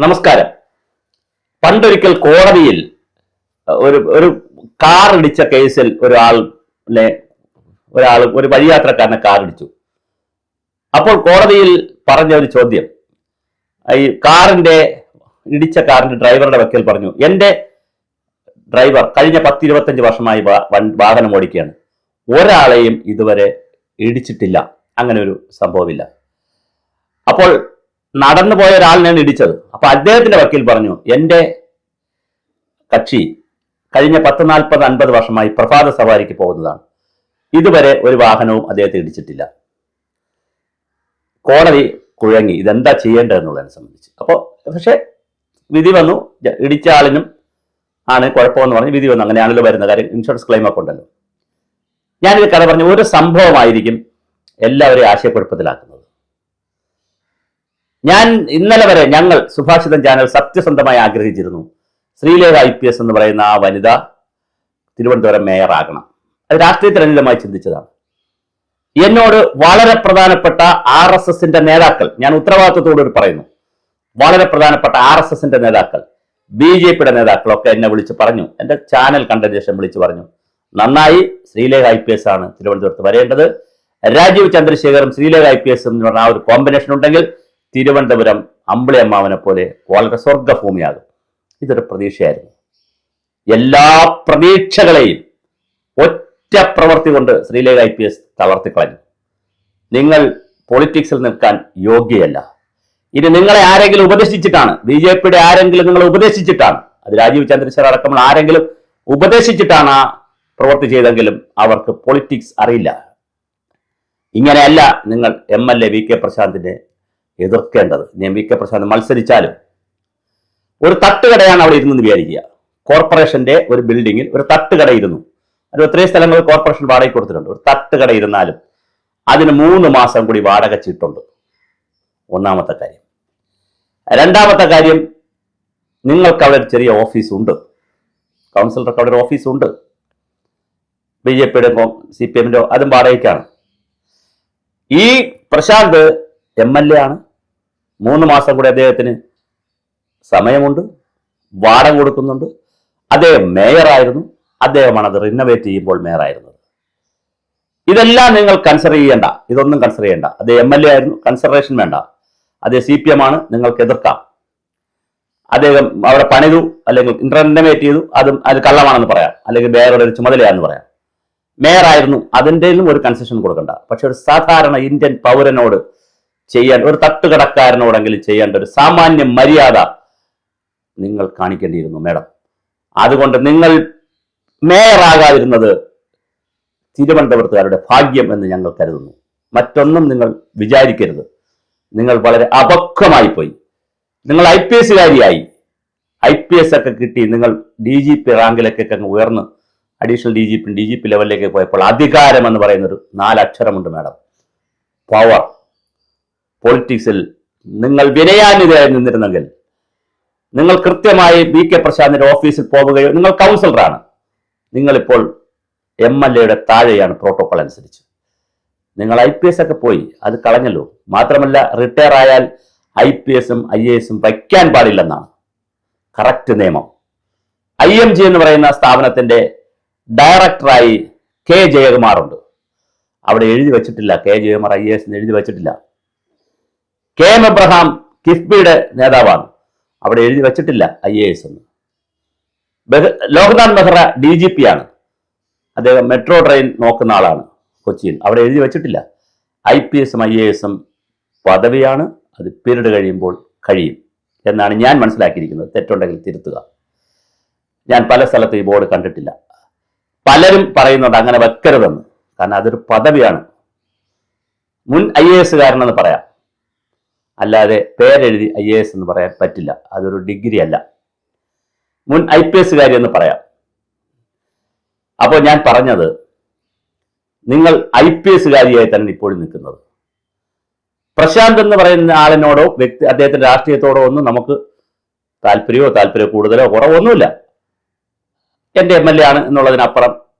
നമസ്കാരം. പണ്ടൊരിക്കൽ കോടതിയിൽ ഒരു ഒരു കാർ ഇടിച്ച കേസിൽ ഒരു വഴിയാത്രക്കാരനെ കാർ ഇടിച്ചു. അപ്പോൾ കോടതിയിൽ പറഞ്ഞ ഒരു ചോദ്യം, ഈ ഇടിച്ച കാറിന്റെ ഡ്രൈവറുടെ വക്കീൽ പറഞ്ഞു, എന്റെ ഡ്രൈവർ കഴിഞ്ഞ 10-25 വർഷമായി വാഹനം ഓടിക്കുകയാണ്, ഒരാളെയും ഇതുവരെ ഇടിച്ചിട്ടില്ല, അങ്ങനെ ഒരു സംഭവമില്ല. അപ്പോൾ നടന്നു പോയ ഒരാളിനെയാണ് ഇടിച്ചത്. അപ്പൊ അദ്ദേഹത്തിന്റെ വക്കീൽ പറഞ്ഞു, എന്റെ കക്ഷി കഴിഞ്ഞ 10-40-50 വർഷമായി പ്രഭാത സവാരിക്ക് പോകുന്നതാണ്, ഇതുവരെ ഒരു വാഹനവും അദ്ദേഹത്തെ ഇടിച്ചിട്ടില്ല. കോടതി കുഴങ്ങി, ഇതെന്താ ചെയ്യേണ്ടതെന്നുള്ളതിനെ സംബന്ധിച്ച്. അപ്പോൾ പക്ഷെ വിധി വന്നു, ഇടിച്ച ആളിനും ആണ് കുഴപ്പമെന്ന് പറഞ്ഞ് വിധി വന്നു. അങ്ങനെയാണല്ലോ വരുന്ന കാര്യം, ഇൻഷുറൻസ് ക്ലെയിം ഒക്കെ ഉണ്ടല്ലോ. ഞാനിത് കഥ പറഞ്ഞു, ഒരു സംഭവമായിരിക്കും എല്ലാവരെയും ആശയക്കുഴപ്പത്തിലാക്കുന്നത്. ഇന്നലെ വരെ ഞങ്ങൾ സുഭാഷിതം ചാനൽ സത്യസന്ധമായി ആഗ്രഹിച്ചിരുന്നു, ശ്രീലേഖ IPS എന്ന് പറയുന്ന ആ വനിത തിരുവനന്തപുരം മേയർ ആകണം. അത് രാഷ്ട്രീയത്തിനനുകൂലമായി ചിന്തിച്ചതാണ്. എന്നോട് വളരെ പ്രധാനപ്പെട്ട RSSന്റെ നേതാക്കൾ, ഞാൻ ഉത്തരവാദിത്വത്തോട് പറയുന്നു, വളരെ പ്രധാനപ്പെട്ട RSSന്റെ നേതാക്കൾ, BJPയുടെ നേതാക്കളൊക്കെ എന്നെ വിളിച്ച് പറഞ്ഞു, എന്റെ ചാനൽ കണ്ടതിന് ശേഷം വിളിച്ചു പറഞ്ഞു, നന്നായി, ശ്രീലേഖ IPS ആണ് തിരുവനന്തപുരത്ത് വരേണ്ടത്. രാജീവ് ചന്ദ്രശേഖറും ശ്രീലേഖ IPS എന്ന് പറഞ്ഞ ആ ഒരു കോമ്പിനേഷൻ ഉണ്ടെങ്കിൽ തിരുവനന്തപുരം അമ്പിളി അമ്മാവനെ പോലെ വളരെ സ്വർഗഭൂമിയാകും. ഇതൊരു പ്രതീക്ഷയായിരുന്നു. എല്ലാ പ്രതീക്ഷകളെയും ഒറ്റ പ്രവൃത്തി കൊണ്ട് ശ്രീലേഖ IPS തളർത്തിക്കളഞ്ഞു. നിങ്ങൾ പൊളിറ്റിക്സിൽ നിൽക്കാൻ യോഗ്യയല്ല. ഇനി നിങ്ങളെ ആരെങ്കിലും ഉപദേശിച്ചിട്ടാണ്, BJPയുടെ ആരെങ്കിലും നിങ്ങളെ ഉപദേശിച്ചിട്ടാണ്, അത് രാജീവ് ചന്ദ്രശേഖർ അടക്കമുള്ള ആരെങ്കിലും ഉപദേശിച്ചിട്ടാണ് ആ പ്രവൃത്തി ചെയ്തെങ്കിലും അവർക്ക് പൊളിറ്റിക്സ് അറിയില്ല. ഇങ്ങനെയല്ല നിങ്ങൾ MLA VK പ്രശാന്തിനെ എതിർക്കേണ്ടത്. ഞാൻ VK പ്രശാന്ത് മത്സരിച്ചാലും, ഒരു തട്ടുകടയാണ് അവിടെ ഇരുന്നെന്ന് വിചാരിക്കുക, കോർപ്പറേഷന്റെ ഒരു ബിൽഡിങ്ങിൽ ഒരു തട്ടുകട ഇരുന്നു, അത് എത്രയും സ്ഥലങ്ങളിൽ കോർപ്പറേഷൻ വാടക കൊടുത്തിട്ടുണ്ട്. ഒരു തട്ടുകട ഇരുന്നാലും അതിന് 3 മാസം കൂടി വാടക ചീട്ടുണ്ട്. ഒന്നാമത്തെ കാര്യം. രണ്ടാമത്തെ കാര്യം, നിങ്ങൾക്ക് അവിടെ ഒരു ചെറിയ ഓഫീസ് ഉണ്ട്, കൗൺസിലർക്ക് അവിടെ ഒരു ഓഫീസ് ഉണ്ട്. BJPയുടെ CPMന്റെ അതും വാടകയ്ക്കാണ്. ഈ പ്രശാന്ത് MLA ആണ്, 3 മാസം കൂടി അദ്ദേഹത്തിന് സമയമുണ്ട്, വാടക കൊടുക്കുന്നുണ്ട്. അദ്ദേഹം മേയറായിരുന്നു, അദ്ദേഹമാണ് അത് റിനോവേറ്റ് ചെയ്യുമ്പോൾ മേയറായിരുന്നത്. ഇതെല്ലാം നിങ്ങൾ കൺസിഡർ ചെയ്യേണ്ട, ഇതൊന്നും കൺസിഡർ ചെയ്യേണ്ട. അദ്ദേഹം MLA ആയിരുന്നു, കൺസിഡറേഷൻ വേണ്ട. അദ്ദേഹം CPM ആണ്, നിങ്ങൾക്ക് എതിർക്കാം. അദ്ദേഹം അവിടെ പണിതു അല്ലെങ്കിൽ റിനോവേറ്റ് ചെയ്തു, അത് കള്ളമാണെന്ന് പറയാം, അല്ലെങ്കിൽ വേറെ ഒരു ചുമതലയാണെന്ന് പറയാം. മേയറായിരുന്നു, അതിൻ്റെ ഒരു കൺസെഷൻ കൊടുക്കണ്ട. പക്ഷെ ഒരു സാധാരണ ഇന്ത്യൻ പൗരനോട് ചെയ്യാൻ, ഒരു തട്ടുകടക്കാരനോടെങ്കിലും ചെയ്യേണ്ട ഒരു സാമാന്യ മര്യാദ നിങ്ങൾ കാണിക്കേണ്ടിയിരുന്നു മാഡം. അതുകൊണ്ട് നിങ്ങൾ മേയറാകാതിരുന്നത് തിരുവനന്തപുരത്തുകാരുടെ ഭാഗ്യം എന്ന് ഞങ്ങൾ കരുതുന്നു. മറ്റൊന്നും നിങ്ങൾ വിചാരിക്കരുത്. നിങ്ങൾ വളരെ അപക്വമായി പോയി. നിങ്ങൾ IPSകാരിയായി, IPS ഒക്കെ കിട്ടി, നിങ്ങൾ DGP റാങ്കിലേക്കൊക്കെ അങ്ങ് ഉയർന്ന് അഡീഷണൽ DGP ലെവലിലേക്ക് പോയപ്പോൾ അധികാരം എന്ന് പറയുന്നൊരു 4 അക്ഷരമുണ്ട് മാഡം, പവർ. പൊളിറ്റിക്സിൽ നിങ്ങൾ വിനയാന്വിതയായി നിന്നിരുന്നെങ്കിൽ നിങ്ങൾ കൃത്യമായി VK പ്രശാന്തിന്റെ ഓഫീസിൽ പോവുകയോ, നിങ്ങൾ കൗൺസിലറാണ്, നിങ്ങളിപ്പോൾ MLAയുടെ താഴെയാണ് പ്രോട്ടോകോൾ അനുസരിച്ച്. നിങ്ങൾ IPS ഒക്കെ പോയി, അത് കളഞ്ഞല്ലോ. മാത്രമല്ല റിട്ടയർ ആയാൽ IPSഉം IASഉം വയ്ക്കാൻ പാടില്ലെന്നാണ് കറക്റ്റ് നിയമം. IMG എന്ന് പറയുന്ന സ്ഥാപനത്തിന്റെ ഡയറക്ടറായി K ജയകുമാർ ഉണ്ട്, അവിടെ എഴുതി വെച്ചിട്ടില്ല K ജയകുമാർ IAS എന്ന് എഴുതി വെച്ചിട്ടില്ല. KM എബ്രഹാം കിഫ്ബിയുടെ നേതാവാണ്, അവിടെ എഴുതി വെച്ചിട്ടില്ല IAS എന്ന്. ലോക്നാഥ് ബെഹ്റ DGP ആണ്, അദ്ദേഹം മെട്രോ ട്രെയിൻ നോക്കുന്ന ആളാണ് കൊച്ചിയിൽ, അവിടെ എഴുതി വെച്ചിട്ടില്ല. IPSഉം IASഉം പദവിയാണ്, അത് പീരീഡ് കഴിയുമ്പോൾ കഴിയും എന്നാണ് ഞാൻ മനസ്സിലാക്കിയിരിക്കുന്നത്. തെറ്റുണ്ടെങ്കിൽ തിരുത്തുക. ഞാൻ പല സ്ഥലത്തും ഈ ബോർഡ് കണ്ടിട്ടില്ല. പലരും പറയുന്നുണ്ട് അങ്ങനെ വെക്കരുതെന്ന്, കാരണം അതൊരു പദവിയാണ്. മുൻ IASകാരനെന്ന് പറയാം, അല്ലാതെ പേരെഴുതി IAS എന്ന് പറയാൻ പറ്റില്ല, അതൊരു ഡിഗ്രി അല്ല. മുൻ IPSകാരി എന്ന് പറയാം. അപ്പോൾ ഞാൻ പറഞ്ഞത്, നിങ്ങൾ IPSകാരിയായി തന്നെ ഇപ്പോഴും നിൽക്കുന്നത്. പ്രശാന്ത് എന്ന് പറയുന്ന ആളിനോടോ അദ്ദേഹത്തിന്റെ രാഷ്ട്രീയത്തോടോ ഒന്നും നമുക്ക് താല്പര്യമോ കൂടുതലോ കുറവൊന്നുമില്ല. എന്റെ MLA ആണ് എന്നുള്ളതിനപ്പുറം,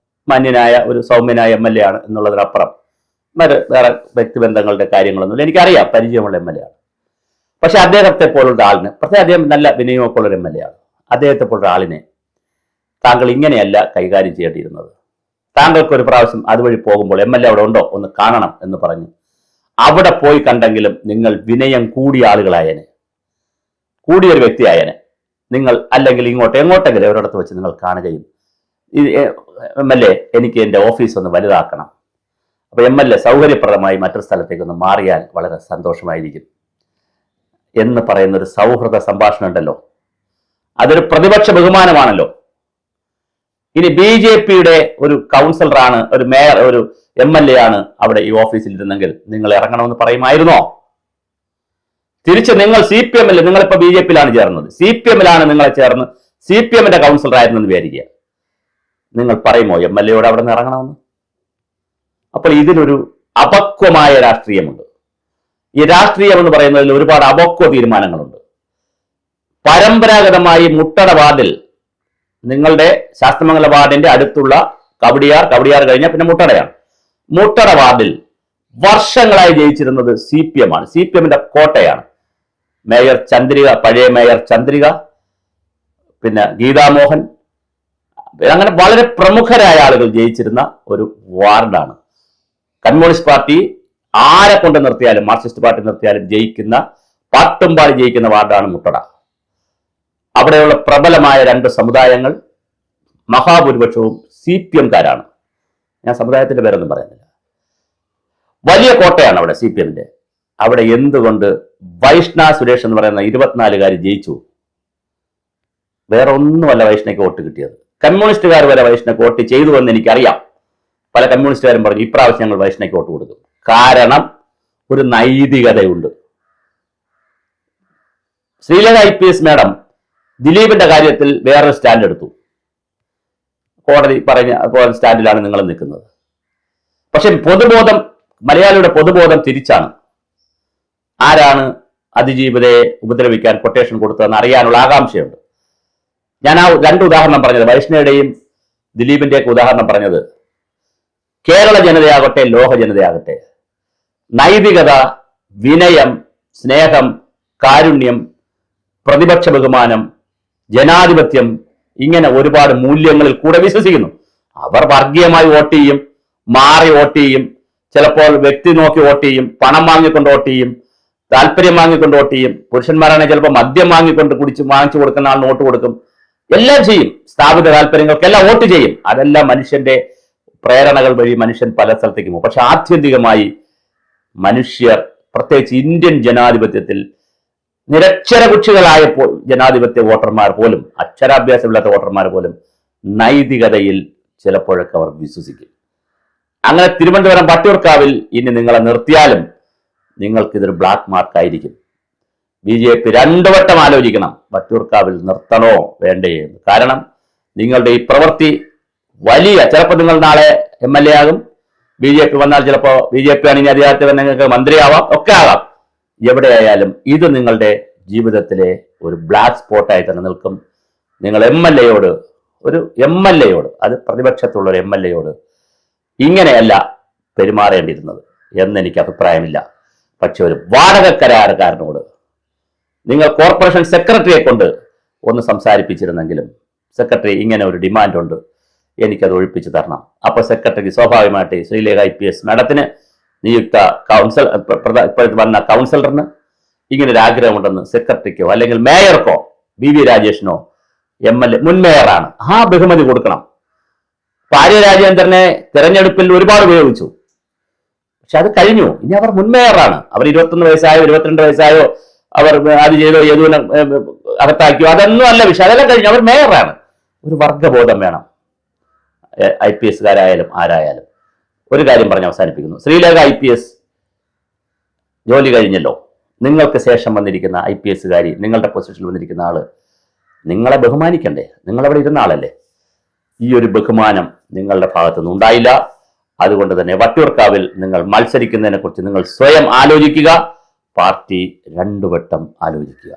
മാന്യനായ ഒരു സൗമ്യനായ MLA ആണ് എന്നുള്ളതിനപ്പുറം വേറെ വ്യക്തിബന്ധങ്ങളുടെ കാര്യങ്ങളൊന്നുമില്ല. എനിക്കറിയാം, പരിചയമുള്ള MLA ആണ്. പക്ഷെ അദ്ദേഹത്തെ പോലുള്ള ആളിന്, പ്രത്യേകം അദ്ദേഹം നല്ല വിനയമൊക്കെ ഉള്ള ഒരു MLA ആണ്, അദ്ദേഹത്തെ പോലുള്ള ആളിനെ താങ്കൾ ഇങ്ങനെയല്ല കൈകാര്യം ചെയ്യേണ്ടിയിരുന്നത്. താങ്കൾക്ക് ഒരു പ്രാവശ്യം അതുവഴി പോകുമ്പോൾ MLA അവിടെ ഉണ്ടോ ഒന്ന് കാണണം എന്ന് പറഞ്ഞ് അവിടെ പോയി കണ്ടെങ്കിലും നിങ്ങൾ വിനയം കൂടിയ ആളുകളായനെ, കൂടിയൊരു വ്യക്തിയായനെ. നിങ്ങൾ അല്ലെങ്കിൽ എങ്ങോട്ടെങ്കിലും ഒരിടത്ത് വെച്ച് നിങ്ങൾ കാണുകയും MLA എനിക്ക് എൻ്റെ ഓഫീസ് ഒന്ന് വലുതാക്കണം, അപ്പൊ MLA സൗകര്യപ്രദമായി മറ്റൊരു സ്ഥലത്തേക്ക് ഒന്ന് മാറിയാൽ വളരെ സന്തോഷമായിരിക്കും എന്ന് പറയുന്ന ഒരു സൗഹൃദ സംഭാഷണം ഉണ്ടല്ലോ, അതൊരു പ്രതിപക്ഷ ബഹുമാനമാണല്ലോ. ഇനി BJPയുടെ ഒരു കൗൺസിലറാണ്, ഒരു മേയർ, ഒരു MLA ആണ് അവിടെ ഈ ഓഫീസിൽ ഇരുന്നെങ്കിൽ നിങ്ങൾ ഇറങ്ങണമെന്ന് പറയുമായിരുന്നോ? തിരിച്ച് നിങ്ങൾ CPM-ൽ, നിങ്ങളിപ്പോ BJP-യിലാണ് ചേർന്നത്, CPM-ലാണ് നിങ്ങളെ ചേർന്ന് CPM-ന്റെ കൗൺസിലർ ആയിരുന്നെന്ന് വിചാരിക്കുക, നിങ്ങൾ പറയുമോ MLA-യോട് അവിടെ നിന്ന് ഇറങ്ങണമെന്ന്? അപ്പോൾ ഇതിനൊരു അപക്വമായ രാഷ്ട്രീയമുണ്ട്. ഈ രാഷ്ട്രീയം എന്ന് പറയുന്നതിൽ ഒരുപാട് അപക്വ തീരുമാനങ്ങളുണ്ട്. പരമ്പരാഗതമായി മുട്ടട വാർഡിൽ, നിങ്ങളുടെ ശാസ്ത്രമംഗല വാർഡിന്റെ അടുത്തുള്ള കവടിയാർ കഴിഞ്ഞാൽ പിന്നെ മുട്ടടയാണ്. മുട്ടട വാർഡിൽ വർഷങ്ങളായി ജയിച്ചിരുന്നത് CPM ആണ്, CPM-ന്റെ കോട്ടയാണ്. മേയർ ചന്ദ്രിക, പഴയ മേയർ ചന്ദ്രിക, പിന്നെ ഗീതാമോഹൻ, അങ്ങനെ വളരെ പ്രമുഖരായ ആളുകൾ ജയിച്ചിരുന്ന ഒരു വാർഡാണ്. കമ്മ്യൂണിസ്റ്റ് പാർട്ടി ആരെ കൊണ്ട് നിർത്തിയാലും, മാർക്സിസ്റ്റ് പാർട്ടി നിർത്തിയാലും ജയിക്കുന്ന, പാട്ടുംപാടി ജയിക്കുന്ന വാർഡാണ് മുട്ടട. അവിടെയുള്ള പ്രബലമായ 2 സമുദായങ്ങൾ മഹാഭൂരിപക്ഷവും CPM-കാരാണ്. ഞാൻ സമുദായത്തിന്റെ പേരൊന്നും പറയുന്നില്ല. വലിയ കോട്ടയാണ് അവിടെ CPM-ന്റെ. അവിടെ എന്തുകൊണ്ട് വൈഷ്ണ സുരേഷ് എന്ന് പറയുന്ന 24-കാരി ജയിച്ചു? വേറെ ഒന്നുമല്ല വൈഷ്ണയ്ക്ക് വോട്ട് കിട്ടിയത്. കമ്മ്യൂണിസ്റ്റുകാർ വരെ വൈഷ്ണയ്ക്ക് വോട്ട് ചെയ്തു എന്ന് എനിക്കറിയാം. പല കമ്മ്യൂണിസ്റ്റുകാരും പറഞ്ഞു ഇപ്രാവശ്യം ഞങ്ങൾ വൈഷ്ണയ്ക്ക് വോട്ട് കൊടുക്കും. കാരണം ഒരു നൈതികതയുണ്ട്. ശ്രീലേഖ IPS മാഡം ദിലീപിന്റെ കാര്യത്തിൽ വേറൊരു സ്റ്റാൻഡ് എടുത്തു. കോടതി പറഞ്ഞ സ്റ്റാൻഡിലാണ് നിങ്ങൾ നിൽക്കുന്നത്. പക്ഷെ പൊതുബോധം, മലയാളിയുടെ പൊതുബോധം തിരിച്ചാണ്. ആരാണ് അതിജീവിതയെ ഉപദ്രവിക്കാൻ കൊട്ടേഷൻ കൊടുത്തതെന്ന് അറിയാനുള്ള ആകാംക്ഷയുണ്ട്. ഞാൻ ആ 2 ഉദാഹരണം പറഞ്ഞത്, വൈഷ്ണയുടെയും ദിലീപിന്റെയൊക്കെ ഉദാഹരണം പറഞ്ഞത്, കേരള ജനതയാകട്ടെ ലോക ജനതയാകട്ടെ നൈതികത, വിനയം, സ്നേഹം, കാരുണ്യം, പ്രതിപക്ഷ ബഹുമാനം, ജനാധിപത്യം, ഇങ്ങനെ ഒരുപാട് മൂല്യങ്ങളിൽ കൂടെ വിശ്വസിക്കുന്നു. അവർ വർഗീയമായി വോട്ട് ചെയ്യും, മാറി വോട്ട് ചെയ്യും, ചിലപ്പോൾ വ്യക്തി നോക്കി വോട്ട് ചെയ്യും, പണം വാങ്ങിക്കൊണ്ട് വോട്ട് ചെയ്യും, താല്പര്യം വാങ്ങിക്കൊണ്ട് വോട്ട് ചെയ്യും. പുരുഷന്മാരാണെങ്കിൽ ചിലപ്പോൾ മദ്യം വാങ്ങിച്ചു കൊടുക്കുന്ന ആളിന് വോട്ട് കൊടുക്കും. എല്ലാം ചെയ്യും, സ്ഥാപിത താല്പര്യങ്ങൾക്കെല്ലാം വോട്ട് ചെയ്യും. അതെല്ലാം മനുഷ്യന്റെ പ്രേരണകൾ വഴി മനുഷ്യൻ പല സ്ഥലത്തേക്ക് പോകും. പക്ഷെ ആത്യന്തികമായി മനുഷ്യർ, പ്രത്യേകിച്ച് ഇന്ത്യൻ ജനാധിപത്യത്തിൽ നിരക്ഷരകുക്ഷികളായ ജനാധിപത്യ വോട്ടർമാർ പോലും, അക്ഷരാഭ്യാസമില്ലാത്ത വോട്ടർമാർ പോലും നൈതികതയിൽ ചിലപ്പോഴൊക്കെ അവർ വിശ്വസിക്കും. അങ്ങനെ തിരുവനന്തപുരം വട്ടിയൂർക്കാവിൽ ഇനി നിങ്ങളെ നിർത്തിയാലും നിങ്ങൾക്കിതൊരു ബ്ലാക്ക് മാർക്കായിരിക്കും. BJP 2 വട്ടം ആലോചിക്കണം വട്ടിയൂർക്കാവിൽ നിർത്തണോ വേണ്ടേ എന്ന്. കാരണം നിങ്ങളുടെ ഈ പ്രവൃത്തി വലിയ, ചിലപ്പോൾ നിങ്ങൾ നാളെ MLA ആകും, BJP വന്നാൽ ചിലപ്പോൾ BJP ആണെങ്കിൽ അധികാരത്തിൽ വന്ന് നിങ്ങൾക്ക് മന്ത്രിയാവാം, ഒക്കെ ആകാം. എവിടെയായാലും ഇത് നിങ്ങളുടെ ജീവിതത്തിലെ ഒരു ബ്ലാക്ക് സ്പോട്ടായി തന്നെ നിൽക്കും. നിങ്ങൾ MLA-യോട്, അത് പ്രതിപക്ഷത്തുള്ള ഒരു MLA-യോട് ഇങ്ങനെയല്ല പെരുമാറേണ്ടിയിരുന്നത് എന്നെനിക്ക് അഭിപ്രായമില്ല. പക്ഷെ ഒരു വാടക കരാറുകാരനോട് നിങ്ങൾ കോർപ്പറേഷൻ സെക്രട്ടറിയെ കൊണ്ട് ഒന്ന് സംസാരിപ്പിച്ചിരുന്നെങ്കിലും, സെക്രട്ടറി ഇങ്ങനെ ഒരു ഡിമാൻഡ് ഉണ്ട്, എനിക്കത് ഒഴിപ്പിച്ചു തരണം. അപ്പോൾ സെക്രട്ടറിക്ക് സ്വാഭാവികമായിട്ട് ശ്രീലേഖ IPS മാഡത്തിന് നിയുക്ത വന്ന കൗൺസിലറിന് ഇങ്ങനെ ഒരു ആഗ്രഹമുണ്ടെന്ന് സെക്രട്ടറിക്കോ അല്ലെങ്കിൽ മേയർക്കോ, BV രാജേഷിനോ, MLA മുൻ മേയറാണ്, ആ ബഹുമതി കൊടുക്കണം. ആര്യ രാജേന്ദ്രനെ തെരഞ്ഞെടുപ്പിൽ ഒരുപാട് ഉപയോഗിച്ചു, പക്ഷെ അത് കഴിഞ്ഞു. ഇനി അവർ മുൻ മേയറാണ്. അവർ 21 വയസ്സായോ 22 വയസ്സായോ അവർ അത് ചെയ്തോ യദുവിനെ അകത്താക്കിയോ, അതൊന്നും അല്ല വിഷയം. അതെല്ലാം കഴിഞ്ഞു. അവർ മേയറാണ്. ഒരു വർഗബോധം വേണം IPS-കാരായാലും ആരായാലും. ഒരു കാര്യം പറഞ്ഞ് അവസാനിപ്പിക്കുന്നു. ശ്രീലേഖ IPS ജോലി കഴിഞ്ഞല്ലോ. നിങ്ങൾക്ക് ശേഷം വന്നിരിക്കുന്ന IPS-കാരി, നിങ്ങളുടെ പൊസിഷനിൽ വന്നിരിക്കുന്ന ആള് നിങ്ങളെ ബഹുമാനിക്കണ്ടേ? നിങ്ങളവിടെ ഇരുന്ന ആളല്ലേ? ഈ ഒരു ബഹുമാനം നിങ്ങളുടെ ഭാഗത്തുനിന്ന് ഉണ്ടായില്ല. അതുകൊണ്ട് തന്നെ വട്ടിയൂർക്കാവിൽ നിങ്ങൾ മത്സരിക്കുന്നതിനെ കുറിച്ച് നിങ്ങൾ സ്വയം ആലോചിക്കുക. പാർട്ടി 2 വട്ടം ആലോചിക്കുക.